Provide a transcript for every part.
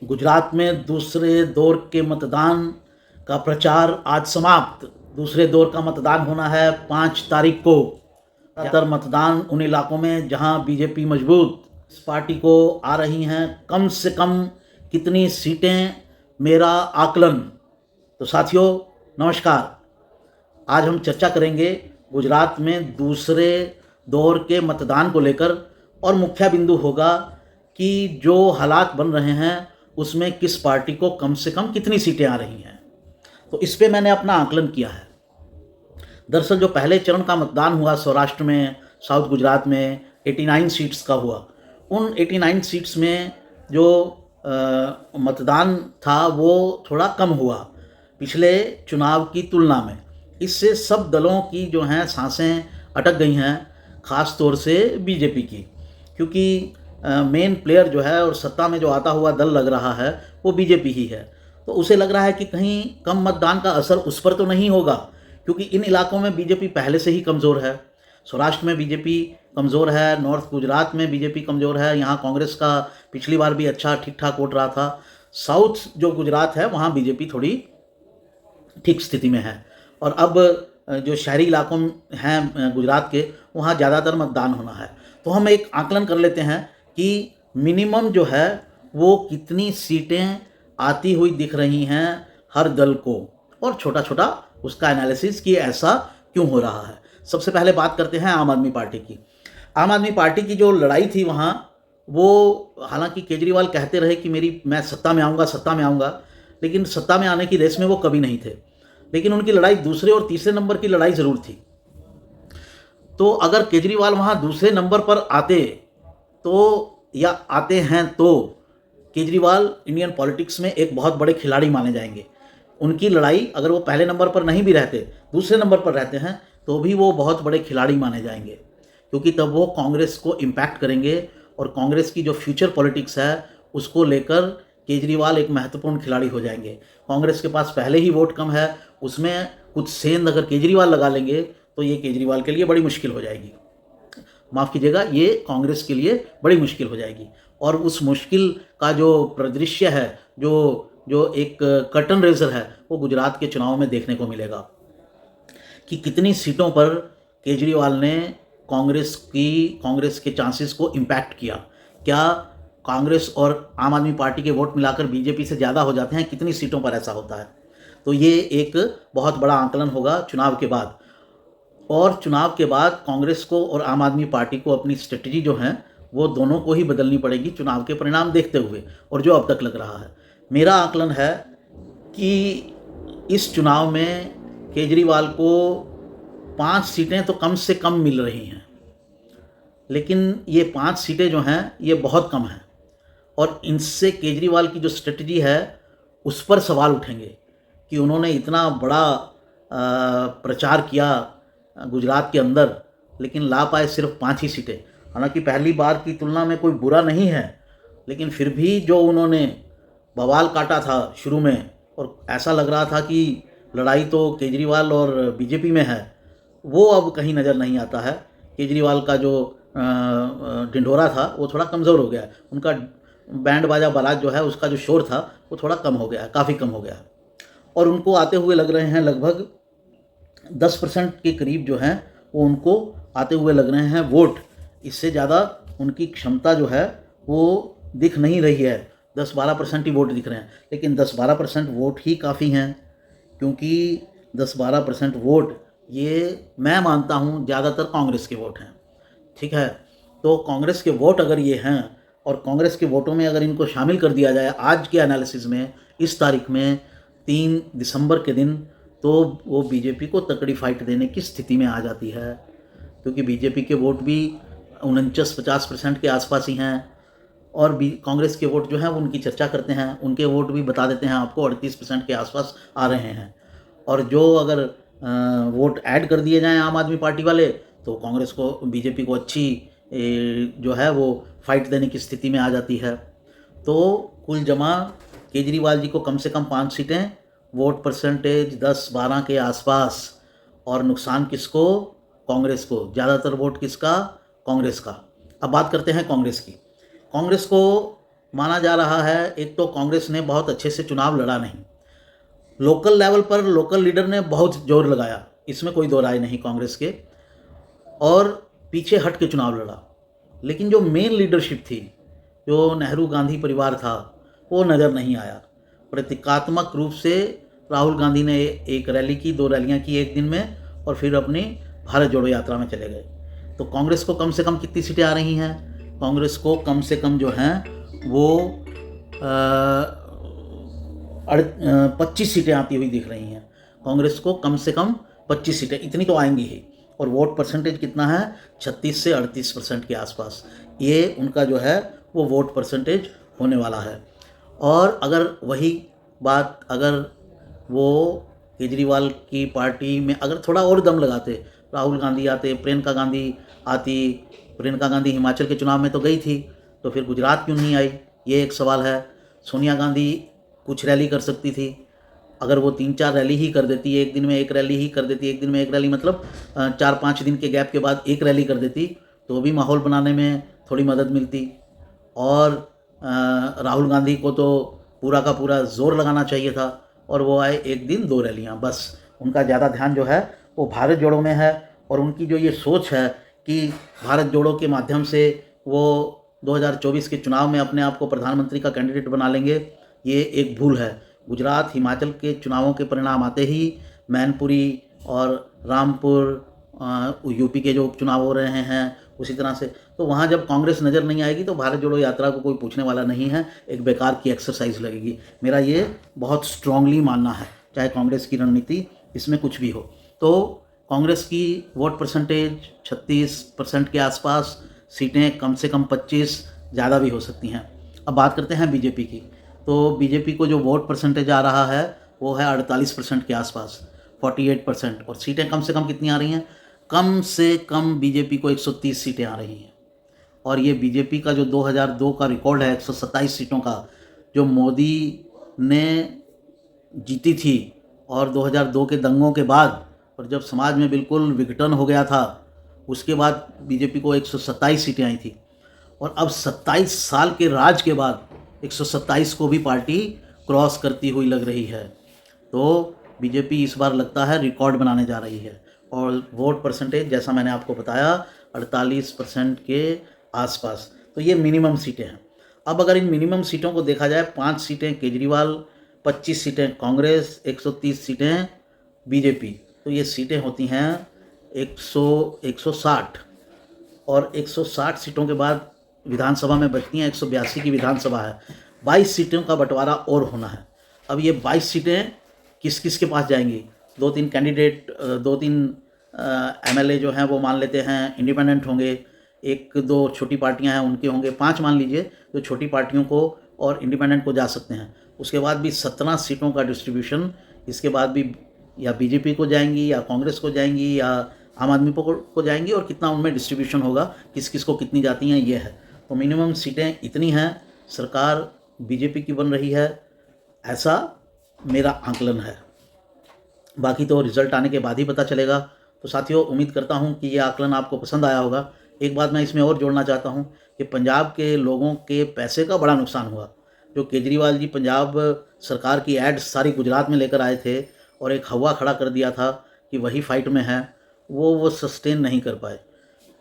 गुजरात में दूसरे दौर के मतदान का प्रचार आज समाप्त। दूसरे दौर का मतदान होना है 5 तारीख को। ज़्यादातर मतदान उन इलाकों में जहां बीजेपी मजबूत इस पार्टी को आ रही हैं। कम से कम कितनी सीटें, मेरा आकलन। तो साथियों नमस्कार। आज हम चर्चा करेंगे गुजरात में दूसरे दौर के मतदान को लेकर, और मुख्य बिंदु होगा कि जो हालात बन रहे हैं उसमें किस पार्टी को कम से कम कितनी सीटें आ रही हैं। तो इस पे मैंने अपना आकलन किया है। दरअसल जो पहले चरण का मतदान हुआ सौराष्ट्र में, साउथ गुजरात में 89 सीट्स का हुआ, उन 89 सीट्स में जो मतदान था वो थोड़ा कम हुआ पिछले चुनाव की तुलना में। इससे सब दलों की जो हैं सांसें अटक गई हैं, ख़ास तौर से बीजेपी की, क्योंकि मेन प्लेयर जो है और सत्ता में जो आता हुआ दल लग रहा है वो बीजेपी ही है। तो उसे लग रहा है कि कहीं कम मतदान का असर उस पर तो नहीं होगा, क्योंकि इन इलाकों में बीजेपी पहले से ही कमज़ोर है। सौराष्ट्र में बीजेपी कमज़ोर है, नॉर्थ गुजरात में बीजेपी कमज़ोर है, यहाँ कांग्रेस का पिछली बार भी अच्छा ठीक ठाक वोट रहा था। साउथ जो गुजरात है वहाँ बीजेपी थोड़ी ठीक स्थिति में है। और अब जो शहरी इलाकों हैं गुजरात के, वहाँ ज़्यादातर मतदान होना है। तो हम एक आकलन कर लेते हैं कि मिनिमम जो है वो कितनी सीटें आती हुई दिख रही हैं हर दल को, और छोटा छोटा उसका एनालिसिस कि ऐसा क्यों हो रहा है। सबसे पहले बात करते हैं आम आदमी पार्टी की। आम आदमी पार्टी की जो लड़ाई थी वहाँ, वो हालांकि केजरीवाल कहते रहे कि मैं सत्ता में आऊँगा, सत्ता में आऊँगा, लेकिन सत्ता में आने की रेस में वो कभी नहीं थे। लेकिन उनकी लड़ाई दूसरे और तीसरे नंबर की लड़ाई ज़रूर थी। तो अगर केजरीवाल वहाँ दूसरे नंबर पर आते तो, या आते हैं तो, केजरीवाल इंडियन पॉलिटिक्स में एक बहुत बड़े खिलाड़ी माने जाएंगे। उनकी लड़ाई अगर वो पहले नंबर पर नहीं भी रहते, दूसरे नंबर पर रहते हैं, तो भी वो बहुत बड़े खिलाड़ी माने जाएंगे, क्योंकि तब वो कांग्रेस को इम्पैक्ट करेंगे और कांग्रेस की जो फ्यूचर पॉलिटिक्स है उसको लेकर केजरीवाल एक महत्वपूर्ण खिलाड़ी हो जाएंगे। कांग्रेस के पास पहले ही वोट कम है, उसमें कुछ सेंध अगर केजरीवाल लगा लेंगे तो ये केजरीवाल के लिए बड़ी मुश्किल हो जाएगी। माफ़ कीजिएगा, ये कांग्रेस के लिए बड़ी मुश्किल हो जाएगी। और उस मुश्किल का जो परिदृश्य है, जो एक कर्टन रेजर है, वो गुजरात के चुनाव में देखने को मिलेगा कि कितनी सीटों पर केजरीवाल ने कांग्रेस के चांसेस को इम्पैक्ट किया। क्या कांग्रेस और आम आदमी पार्टी के वोट मिलाकर बीजेपी से ज़्यादा हो जाते हैं, कितनी सीटों पर ऐसा होता है। तो ये एक बहुत बड़ा आंकलन होगा चुनाव के बाद। और चुनाव के बाद कांग्रेस को और आम आदमी पार्टी को अपनी स्ट्रेटजी जो है वो दोनों को ही बदलनी पड़ेगी चुनाव के परिणाम देखते हुए, और जो अब तक लग रहा है। मेरा आकलन है कि इस चुनाव में केजरीवाल को 5 सीटें तो कम से कम मिल रही हैं, लेकिन ये 5 सीटें जो हैं ये बहुत कम हैं, और इनसे केजरीवाल की जो स्ट्रेटजी है उस पर सवाल उठेंगे कि उन्होंने इतना बड़ा प्रचार किया गुजरात के अंदर, लेकिन ला पाए सिर्फ 5 ही सीटें। हालांकि पहली बार की तुलना में कोई बुरा नहीं है, लेकिन फिर भी जो उन्होंने बवाल काटा था शुरू में, और ऐसा लग रहा था कि लड़ाई तो केजरीवाल और बीजेपी में है, वो अब कहीं नज़र नहीं आता है। केजरीवाल का जो ढिंढोरा था वो थोड़ा कमज़ोर हो गया है। उनका बैंड बाजा बारात जो है उसका जो शोर था वो थोड़ा कम हो गया है, काफ़ी कम हो गया है। और उनको आते हुए लग रहे हैं लगभग 10% के करीब जो हैं वो उनको आते हुए लग रहे हैं वोट। इससे ज़्यादा उनकी क्षमता जो है वो दिख नहीं रही है। 10-12% ही वोट दिख रहे हैं, लेकिन 10-12% वोट ही काफ़ी हैं, क्योंकि 10-12% वोट ये मैं मानता हूँ ज़्यादातर कांग्रेस के वोट हैं। ठीक है, तो कांग्रेस के वोट अगर ये हैं, और कांग्रेस के वोटों में अगर इनको शामिल कर दिया जाए आज के एनालिसिस में, इस तारीख में 3 दिसंबर के दिन, तो वो बीजेपी को तकड़ी फाइट देने की स्थिति में आ जाती है, क्योंकि बीजेपी के वोट भी 49-50% के आसपास ही हैं, और भी कांग्रेस के वोट जो हैं वो उनकी चर्चा करते हैं, उनके वोट भी बता देते हैं आपको 38% के आसपास आ रहे हैं। और जो अगर वोट ऐड कर दिए जाएं आम आदमी पार्टी वाले, तो कांग्रेस को, बीजेपी को अच्छी जो है वो फाइट देने की स्थिति में आ जाती है। तो कुल जमा केजरीवाल जी को कम से कम 5 सीटें, वोट परसेंटेज 10-12 के आसपास, और नुकसान किसको? कांग्रेस को। ज़्यादातर वोट किसका? कांग्रेस का। अब बात करते हैं कांग्रेस की। कांग्रेस को माना जा रहा है, एक तो कांग्रेस ने बहुत अच्छे से चुनाव लड़ा नहीं, लोकल लेवल पर लोकल लीडर ने बहुत जोर लगाया, इसमें कोई दो राय नहीं कांग्रेस के, और पीछे हट के चुनाव लड़ा। लेकिन जो मेन लीडरशिप थी, जो नेहरू गांधी परिवार था, वो नज़र नहीं आया। प्रतीकात्मक रूप से राहुल गांधी ने एक रैली की, 2 रैलियां की एक दिन में, और फिर अपनी भारत जोड़ो यात्रा में चले गए। तो कांग्रेस को कम से कम कितनी सीटें आ रही हैं? कांग्रेस को कम से कम जो हैं वो 25 सीटें आती हुई दिख रही हैं। कांग्रेस को कम से कम 25 सीटें, इतनी तो आएंगी ही। और वोट परसेंटेज कितना है? 36 से 38% के आसपास ये उनका जो है वो वोट परसेंटेज होने वाला है। और अगर वही बात, अगर वो केजरीवाल की पार्टी में अगर थोड़ा और दम लगाते, राहुल गांधी आते, प्रियंका गांधी आती, प्रियंका गांधी हिमाचल के चुनाव में तो गई थी, तो फिर गुजरात क्यों नहीं आई, ये एक सवाल है। सोनिया गांधी कुछ रैली कर सकती थी, अगर वो 3-4 रैली ही कर देती, एक दिन में एक रैली ही कर देती, एक दिन में एक रैली मतलब 4-5 दिन के गैप के बाद एक रैली कर देती, तो भी माहौल बनाने में थोड़ी मदद मिलती। और राहुल गांधी को तो पूरा का पूरा जोर लगाना चाहिए था, और वो आए एक दिन 2 रैलियां, बस। उनका ज़्यादा ध्यान जो है वो भारत जोड़ो में है, और उनकी जो ये सोच है कि भारत जोड़ो के माध्यम से वो 2024 के चुनाव में अपने आप को प्रधानमंत्री का कैंडिडेट बना लेंगे, ये एक भूल है। गुजरात, हिमाचल के चुनावों के परिणाम आते ही मैनपुरी और रामपुर, यूपी के जो उपचुनाव हो रहे हैं, उसी तरह से, तो वहाँ जब कांग्रेस नज़र नहीं आएगी तो भारत जोड़ो यात्रा को कोई पूछने वाला नहीं है, एक बेकार की एक्सरसाइज लगेगी। मेरा ये बहुत स्ट्रांगली मानना है, चाहे कांग्रेस की रणनीति इसमें कुछ भी हो। तो कांग्रेस की वोट परसेंटेज 36% के आसपास, सीटें कम से कम 25, ज़्यादा भी हो सकती हैं। अब बात करते हैं बीजेपी की। तो बीजेपी को जो वोट परसेंटेज आ रहा है वो है 48% के आसपास, 48%। और सीटें कम से कम कितनी आ रही हैं? कम से कम बीजेपी को 130 सीटें आ रही हैं। और ये बीजेपी का जो 2002 का रिकॉर्ड है 127 सीटों का, जो मोदी ने जीती थी, और 2002 के दंगों के बाद, और जब समाज में बिल्कुल विघटन हो गया था, उसके बाद बीजेपी को 127 सीटें आई थी। और अब 27 साल के राज के बाद 127 को भी पार्टी क्रॉस करती हुई लग रही है। तो बीजेपी इस बार लगता है रिकॉर्ड बनाने जा रही है। और वोट परसेंटेज जैसा मैंने आपको बताया 48% के आसपास, तो ये मिनिमम सीटें हैं। अब अगर इन मिनिमम सीटों को देखा जाए, 5 सीटें केजरीवाल, 25 सीटें कांग्रेस, 130 सीटें बीजेपी, तो ये सीटें होती हैं 160। और 160 सीटों के बाद विधानसभा में बचती हैं 182 की विधानसभा है, 22 सीटों का बंटवारा और होना है। अब ये 22 सीटें किस किस के पास जाएंगी? 2-3 कैंडिडेट, 2-3 एमएलए जो हैं वो मान लेते हैं इंडिपेंडेंट होंगे, 1-2 छोटी पार्टियां हैं उनके होंगे, 5 मान लीजिए, तो छोटी पार्टियों को और इंडिपेंडेंट को जा सकते हैं। उसके बाद भी 17 सीटों का डिस्ट्रीब्यूशन, इसके बाद भी या बीजेपी को जाएंगी या कांग्रेस को जाएंगी या आम आदमी को जाएंगी, और कितना उनमें डिस्ट्रीब्यूशन होगा, किस किस को कितनी जाती हैं, ये है। तो मिनिमम सीटें इतनी हैं, सरकार बीजेपी की बन रही है, ऐसा मेरा आकलन है। बाकी तो रिजल्ट आने के बाद ही पता चलेगा। तो साथियों, उम्मीद करता हूं कि ये आकलन आपको पसंद आया होगा। एक बात मैं इसमें और जोड़ना चाहता हूं कि पंजाब के लोगों के पैसे का बड़ा नुकसान हुआ। जो केजरीवाल जी पंजाब सरकार की एड्स सारी गुजरात में लेकर आए थे और एक हवा खड़ा कर दिया था कि वही फाइट में है, वो सस्टेन नहीं कर पाए।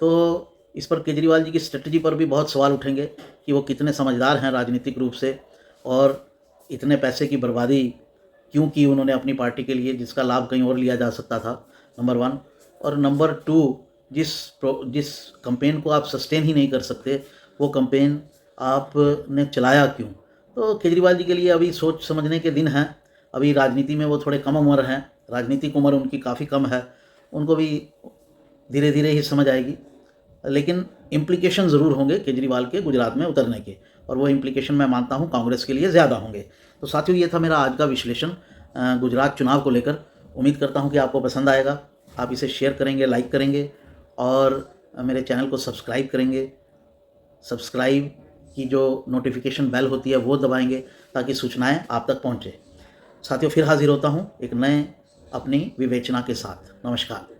तो इस पर केजरीवाल जी की स्ट्रेटजी पर भी बहुत सवाल उठेंगे कि वो कितने समझदार हैं राजनीतिक रूप से, और इतने पैसे की बर्बादी क्यों की उन्होंने अपनी पार्टी के लिए, जिसका लाभ कहीं और लिया जा सकता था, नंबर 1। और नंबर 2, जिस कंपेन को आप सस्टेन ही नहीं कर सकते, वो कंपेन आपने चलाया क्यों? तो केजरीवाल जी के लिए अभी सोच समझने के दिन हैं। अभी राजनीति में वो थोड़े कम उम्र हैं, राजनीतिक उम्र उनकी काफ़ी कम है, उनको भी धीरे धीरे ही समझ आएगी। लेकिन इम्प्लीकेशन ज़रूर होंगे केजरीवाल के गुजरात में उतरने के, और वो इम्प्लीकेशन मैं मानता हूँ कांग्रेस के लिए ज़्यादा होंगे। तो साथियों, ये था मेरा आज का विश्लेषण गुजरात चुनाव को लेकर। उम्मीद करता हूँ कि आपको पसंद आएगा। आप इसे शेयर करेंगे, लाइक करेंगे, और मेरे चैनल को सब्सक्राइब करेंगे। सब्सक्राइब की जो नोटिफिकेशन बेल होती है वो दबाएंगे, ताकि सूचनाएं आप तक पहुँचे। साथियों, फिर हाजिर होता हूँ एक नए अपनी विवेचना के साथ। नमस्कार।